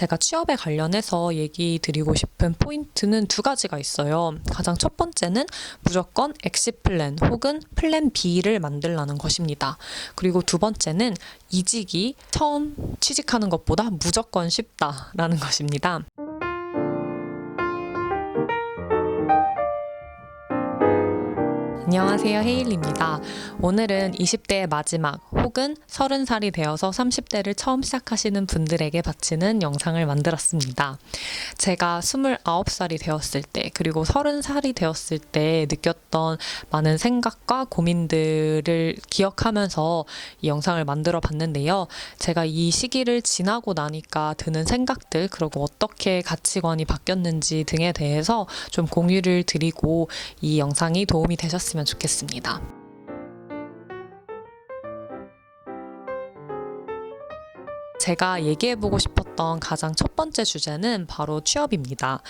제가 취업에 관련해서 얘기 드리고 싶은 포인트는 두 가지가 있어요. 가장 첫 번째는 무조건 엑시트 플랜 혹은 플랜 B를 만들라는 것입니다. 그리고 두 번째는 이직이 처음 취직하는 것보다 무조건 쉽다라는 것입니다. 안녕하세요, 헤일리입니다. 오늘은 20대의 마지막 혹은 30살이 되어서 30대를 처음 시작하시는 분들에게 바치는 영상을 만들었습니다. 제가 29살이 되었을 때 그리고 30살이 되었을 때 느꼈던 많은 생각과 고민들을 기억하면서 이 영상을 만들어 봤는데요. 제가 이 시기를 지나고 나니까 드는 생각들 그리고 어떻게 가치관이 바뀌었는지 등에 대해서 좀 공유를 드리고 이 영상이 도움이 되셨으면 좋겠습니다. 제가 얘기해보고 싶었던 가장 첫 번째 주제는 바로 취업입니다.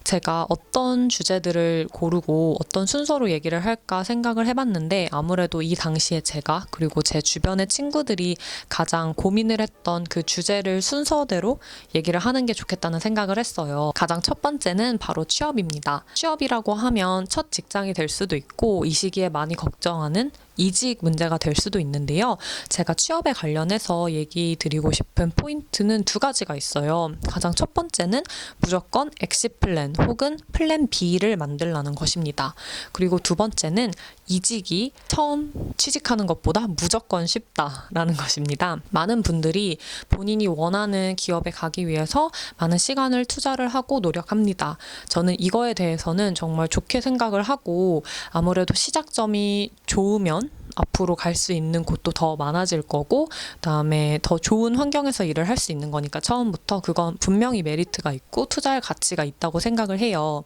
제가 어떤 주제들을 고르고 어떤 순서로 얘기를 할까 생각을 해봤는데 아무래도 이 당시에 제가 그리고 제 주변의 친구들이 가장 고민을 했던 그 주제를 순서대로 얘기를 하는 게 좋겠다는 생각을 했어요. 가장 첫 번째는 바로 취업입니다. 취업이라고 하면 첫 직장이 될 수도 있고 이 시기에 많이 걱정하는 이직 문제가 될 수도 있는데요. 제가 취업에 관련해서 얘기 드리고 싶은 포인트는 두 가지가 있어요. 가장 첫 번째는 무조건 엑시트 플랜 혹은 플랜 B를 만들라는 것입니다. 그리고 두 번째는 이직이 처음 취직하는 것보다 무조건 쉽다라는 것입니다. 많은 분들이 본인이 원하는 기업에 가기 위해서 많은 시간을 투자를 하고 노력합니다. 저는 이거에 대해서는 정말 좋게 생각을 하고 아무래도 시작점이 좋으면 앞으로 갈 수 있는 곳도 더 많아질 거고 그다음에 더 좋은 환경에서 일을 할 수 있는 거니까 처음부터 그건 분명히 메리트가 있고 투자할 가치가 있다고 생각을 해요.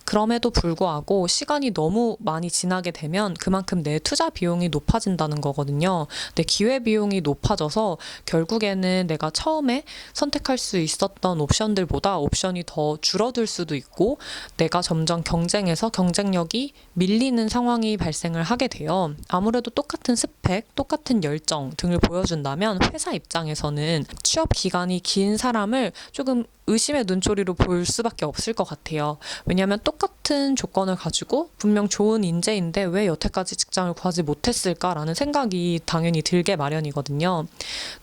그럼에도 불구하고 시간이 너무 많이 지나게 되면 그만큼 내 투자 비용이 높아진다는 거거든요. 내 기회 비용이 높아져서 결국에는 내가 처음에 선택할 수 있었던 옵션들보다 옵션이 더 줄어들 수도 있고 내가 점점 경쟁에서 경쟁력이 밀리는 상황이 발생을 하게 돼요. 아무래도 똑같은 스펙, 똑같은 열정 등을 보여준다면 회사 입장에서는 취업 기간이 긴 사람을 조금 의심의 눈초리로 볼 수밖에 없을 것 같아요. 왜냐하면 똑같은 조건을 가지고 분명 좋은 인재인데 왜 여태까지 직장을 구하지 못했을까라는 생각이 당연히 들게 마련이거든요.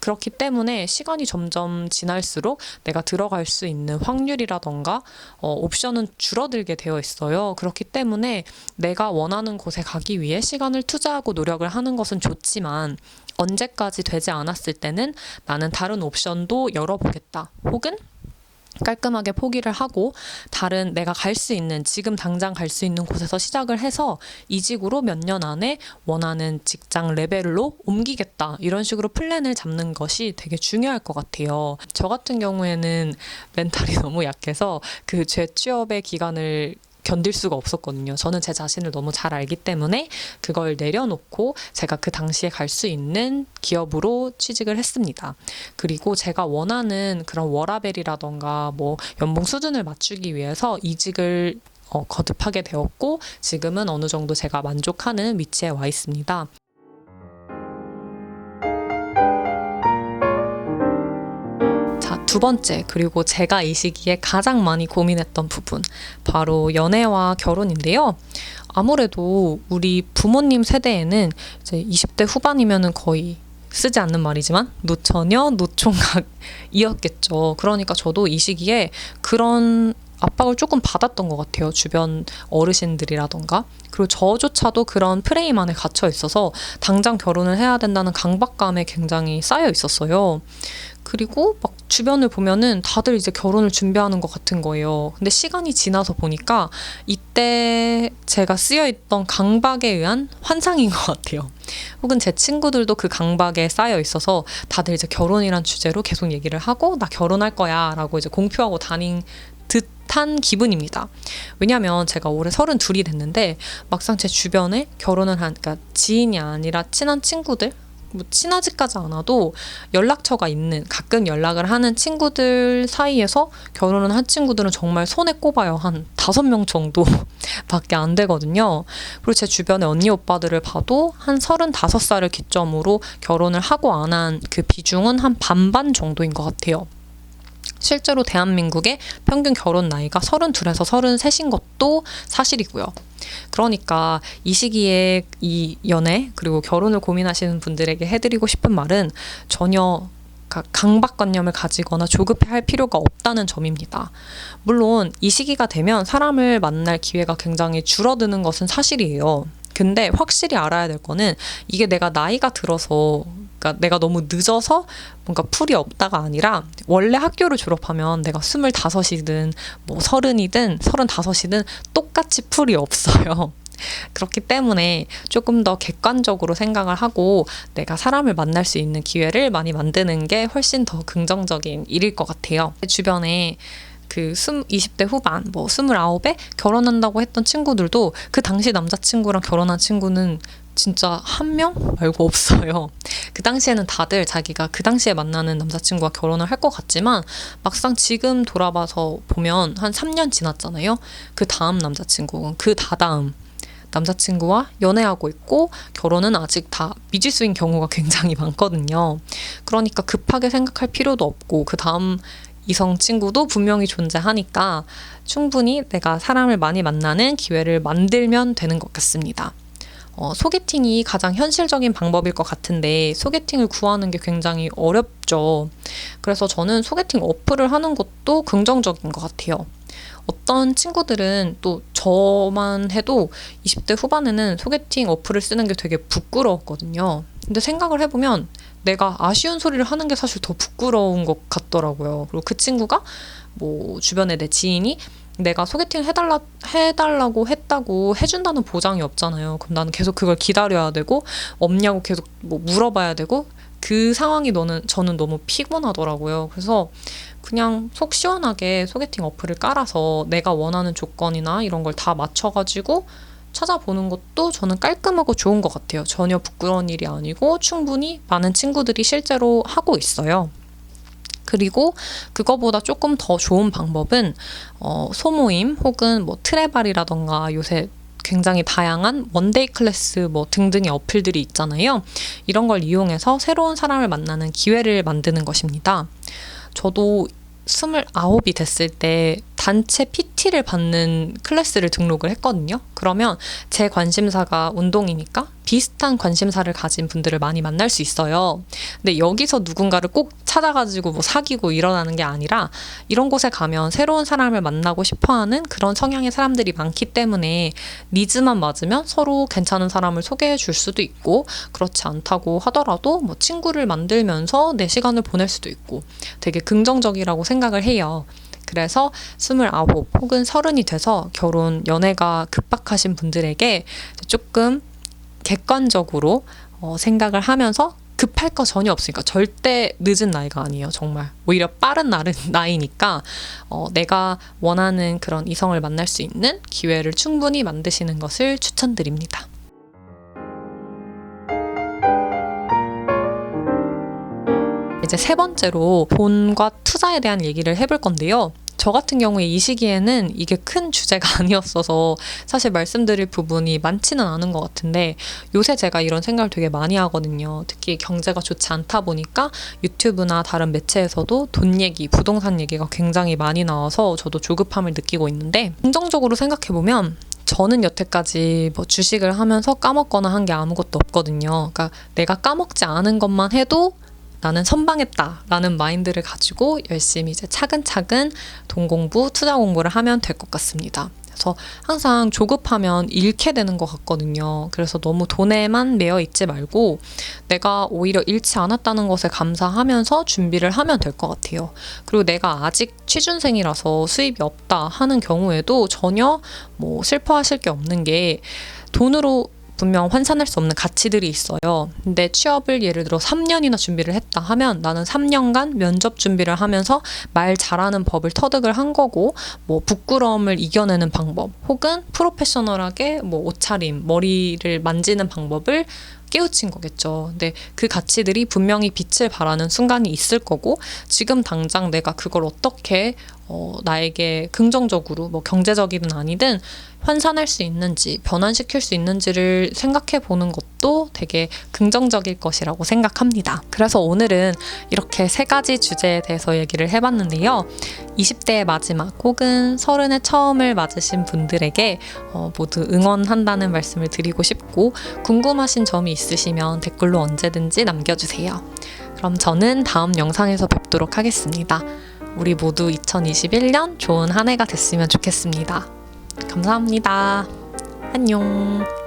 그렇기 때문에 시간이 점점 지날수록 내가 들어갈 수 있는 확률이라던가 옵션은 줄어들게 되어 있어요. 그렇기 때문에 내가 원하는 곳에 가기 위해 시간을 투자하고 노력을 하는 것은 좋지만 언제까지 되지 않았을 때는 나는 다른 옵션도 열어보겠다. 혹은 깔끔하게 포기를 하고 다른 내가 갈 수 있는 지금 당장 갈 수 있는 곳에서 시작을 해서 이직으로 몇 년 안에 원하는 직장 레벨로 옮기겠다 이런 식으로 플랜을 잡는 것이 되게 중요할 것 같아요. 저 같은 경우에는 멘탈이 너무 약해서 그 재취업의 기간을 견딜 수가 없었거든요. 저는 제 자신을 너무 잘 알기 때문에 그걸 내려놓고 제가 그 당시에 갈 수 있는 기업으로 취직을 했습니다. 그리고 제가 원하는 그런 워라밸이라던가 뭐 연봉 수준을 맞추기 위해서 이직을 거듭하게 되었고 지금은 어느 정도 제가 만족하는 위치에 와 있습니다. 두 번째, 그리고 제가 이 시기에 가장 많이 고민했던 부분, 바로 연애와 결혼인데요. 아무래도 우리 부모님 세대에는 이제 20대 후반이면은 거의 쓰지 않는 말이지만 노처녀, 노총각이었겠죠. 그러니까 저도 이 시기에 그런 압박을 조금 받았던 것 같아요. 주변 어르신들이라던가. 그리고 저조차도 그런 프레임 안에 갇혀 있어서 당장 결혼을 해야 된다는 강박감에 굉장히 쌓여 있었어요. 그리고 막 주변을 보면은 다들 이제 결혼을 준비하는 것 같은 거예요. 근데 시간이 지나서 보니까 이때 제가 쓰여있던 강박에 의한 환상인 것 같아요. 혹은 제 친구들도 그 강박에 쌓여 있어서 다들 이제 결혼이란 주제로 계속 얘기를 하고 나 결혼할 거야 라고 이제 공표하고 다닌 듯한 기분입니다. 왜냐면 제가 올해 32이 됐는데 막상 제 주변에 결혼을 한 그러니까 지인이 아니라 친한 친구들 뭐 친하지까지 않아도 연락처가 있는 가끔 연락을 하는 친구들 사이에서 결혼을 한 친구들은 정말 손에 꼽아요. 한 5명 정도 밖에 안 되거든요. 그리고 제 주변의 언니 오빠들을 봐도 한 35살을 기점으로 결혼을 하고 안 한 그 비중은 한 반반 정도인 것 같아요. 실제로 대한민국의 평균 결혼 나이가 32에서 33인 것도 사실이고요. 그러니까 이 시기에 이 연애 그리고 결혼을 고민하시는 분들에게 해드리고 싶은 말은 전혀 강박관념을 가지거나 조급해할 필요가 없다는 점입니다. 물론 이 시기가 되면 사람을 만날 기회가 굉장히 줄어드는 것은 사실이에요. 근데 확실히 알아야 될 거는 이게 내가 나이가 들어서 그러니까 내가 너무 늦어서 뭔가 풀이 없다가 아니라 원래 학교를 졸업하면 내가 25이든 뭐 30이든 35이든 똑같이 풀이 없어요. 그렇기 때문에 조금 더 객관적으로 생각을 하고 내가 사람을 만날 수 있는 기회를 많이 만드는 게 훨씬 더 긍정적인 일일 것 같아요. 주변에 20대 후반, 29에 결혼한다고 했던 친구들도 그 당시 남자친구랑 결혼한 친구는 진짜 한 명 말고 없어요. 그 당시에는 다들 자기가 그 당시에 만나는 남자친구와 결혼을 할 것 같지만 막상 지금 돌아봐서 보면 한 3년 지났잖아요. 그 다음 남자친구, 그 다다음 남자친구와 연애하고 있고 결혼은 아직 다 미지수인 경우가 굉장히 많거든요. 그러니까 급하게 생각할 필요도 없고 그 다음 이성 친구도 분명히 존재하니까 충분히 내가 사람을 많이 만나는 기회를 만들면 되는 것 같습니다. 소개팅이 가장 현실적인 방법일 것 같은데 소개팅을 구하는 게 굉장히 어렵죠. 그래서 저는 소개팅 어플을 하는 것도 긍정적인 것 같아요. 어떤 친구들은 또 저만 해도 20대 후반에는 소개팅 어플을 쓰는 게 되게 부끄러웠거든요. 근데 생각을 해보면 내가 아쉬운 소리를 하는 게 사실 더 부끄러운 것 같더라고요. 그리고 그 친구가 주변에 내 지인이 내가 소개팅 해달라고 했다고 해준다는 보장이 없잖아요. 그럼 나는 계속 그걸 기다려야 되고 없냐고 계속 물어봐야 되고 그 상황이 저는 너무 피곤하더라고요. 그래서 그냥 속 시원하게 소개팅 어플을 깔아서 내가 원하는 조건이나 이런 걸 다 맞춰가지고 찾아보는 것도 저는 깔끔하고 좋은 것 같아요. 전혀 부끄러운 일이 아니고 충분히 많은 친구들이 실제로 하고 있어요. 그리고 그거보다 조금 더 좋은 방법은 소모임 혹은 트레발이라던가 요새 굉장히 다양한 원데이 클래스 등등의 어플들이 있잖아요. 이런 걸 이용해서 새로운 사람을 만나는 기회를 만드는 것입니다. 저도 29이 됐을 때 단체 PT를 받는 클래스를 등록을 했거든요. 그러면 제 관심사가 운동이니까 비슷한 관심사를 가진 분들을 많이 만날 수 있어요. 근데 여기서 누군가를 꼭 찾아가지고 사귀고 일어나는 게 아니라 이런 곳에 가면 새로운 사람을 만나고 싶어하는 그런 성향의 사람들이 많기 때문에 니즈만 맞으면 서로 괜찮은 사람을 소개해 줄 수도 있고 그렇지 않다고 하더라도 친구를 만들면서 내 시간을 보낼 수도 있고 되게 긍정적이라고 생각을 해요. 그래서 29 혹은 30이 돼서 결혼, 연애가 급박하신 분들에게 조금 객관적으로 생각을 하면서 급할 거 전혀 없으니까 절대 늦은 나이가 아니에요. 정말 오히려 빠른 나이니까 내가 원하는 그런 이성을 만날 수 있는 기회를 충분히 만드시는 것을 추천드립니다. 이제 세 번째로 돈과 투자에 대한 얘기를 해볼 건데요. 저 같은 경우에 이 시기에는 이게 큰 주제가 아니었어서 사실 말씀드릴 부분이 많지는 않은 것 같은데 요새 제가 이런 생각을 되게 많이 하거든요. 특히 경제가 좋지 않다 보니까 유튜브나 다른 매체에서도 돈 얘기, 부동산 얘기가 굉장히 많이 나와서 저도 조급함을 느끼고 있는데 긍정적으로 생각해보면 저는 여태까지 주식을 하면서 까먹거나 한 게 아무것도 없거든요. 그러니까 내가 까먹지 않은 것만 해도 나는 선방했다라는 마인드를 가지고 열심히 이제 차근차근 돈 공부, 투자 공부를 하면 될 것 같습니다. 그래서 항상 조급하면 잃게 되는 것 같거든요. 그래서 너무 돈에만 매여 있지 말고 내가 오히려 잃지 않았다는 것에 감사하면서 준비를 하면 될 것 같아요. 그리고 내가 아직 취준생이라서 수입이 없다 하는 경우에도 전혀 슬퍼하실 게 없는 게 돈으로 분명 환산할 수 없는 가치들이 있어요. 근데 취업을 예를 들어 3년이나 준비를 했다 하면 나는 3년간 면접 준비를 하면서 말 잘하는 법을 터득을 한 거고 부끄러움을 이겨내는 방법 혹은 프로페셔널하게 옷차림, 머리를 만지는 방법을 깨우친 거겠죠. 근데 그 가치들이 분명히 빛을 발하는 순간이 있을 거고 지금 당장 내가 그걸 어떻게 나에게 긍정적으로 뭐 경제적이든 아니든 환산할 수 있는지 변환시킬 수 있는지를 생각해 보는 것도 되게 긍정적일 것이라고 생각합니다. 그래서 오늘은 이렇게 3가지 주제에 대해서 얘기를 해봤는데요. 20대의 마지막 혹은 30의 처음을 맞으신 분들에게 모두 응원한다는 말씀을 드리고 싶고, 궁금하신 점이 있으시면 댓글로 언제든지 남겨주세요. 그럼 저는 다음 영상에서 뵙도록 하겠습니다. 우리 모두 2021년 좋은 한 해가 됐으면 좋겠습니다. 감사합니다. 안녕.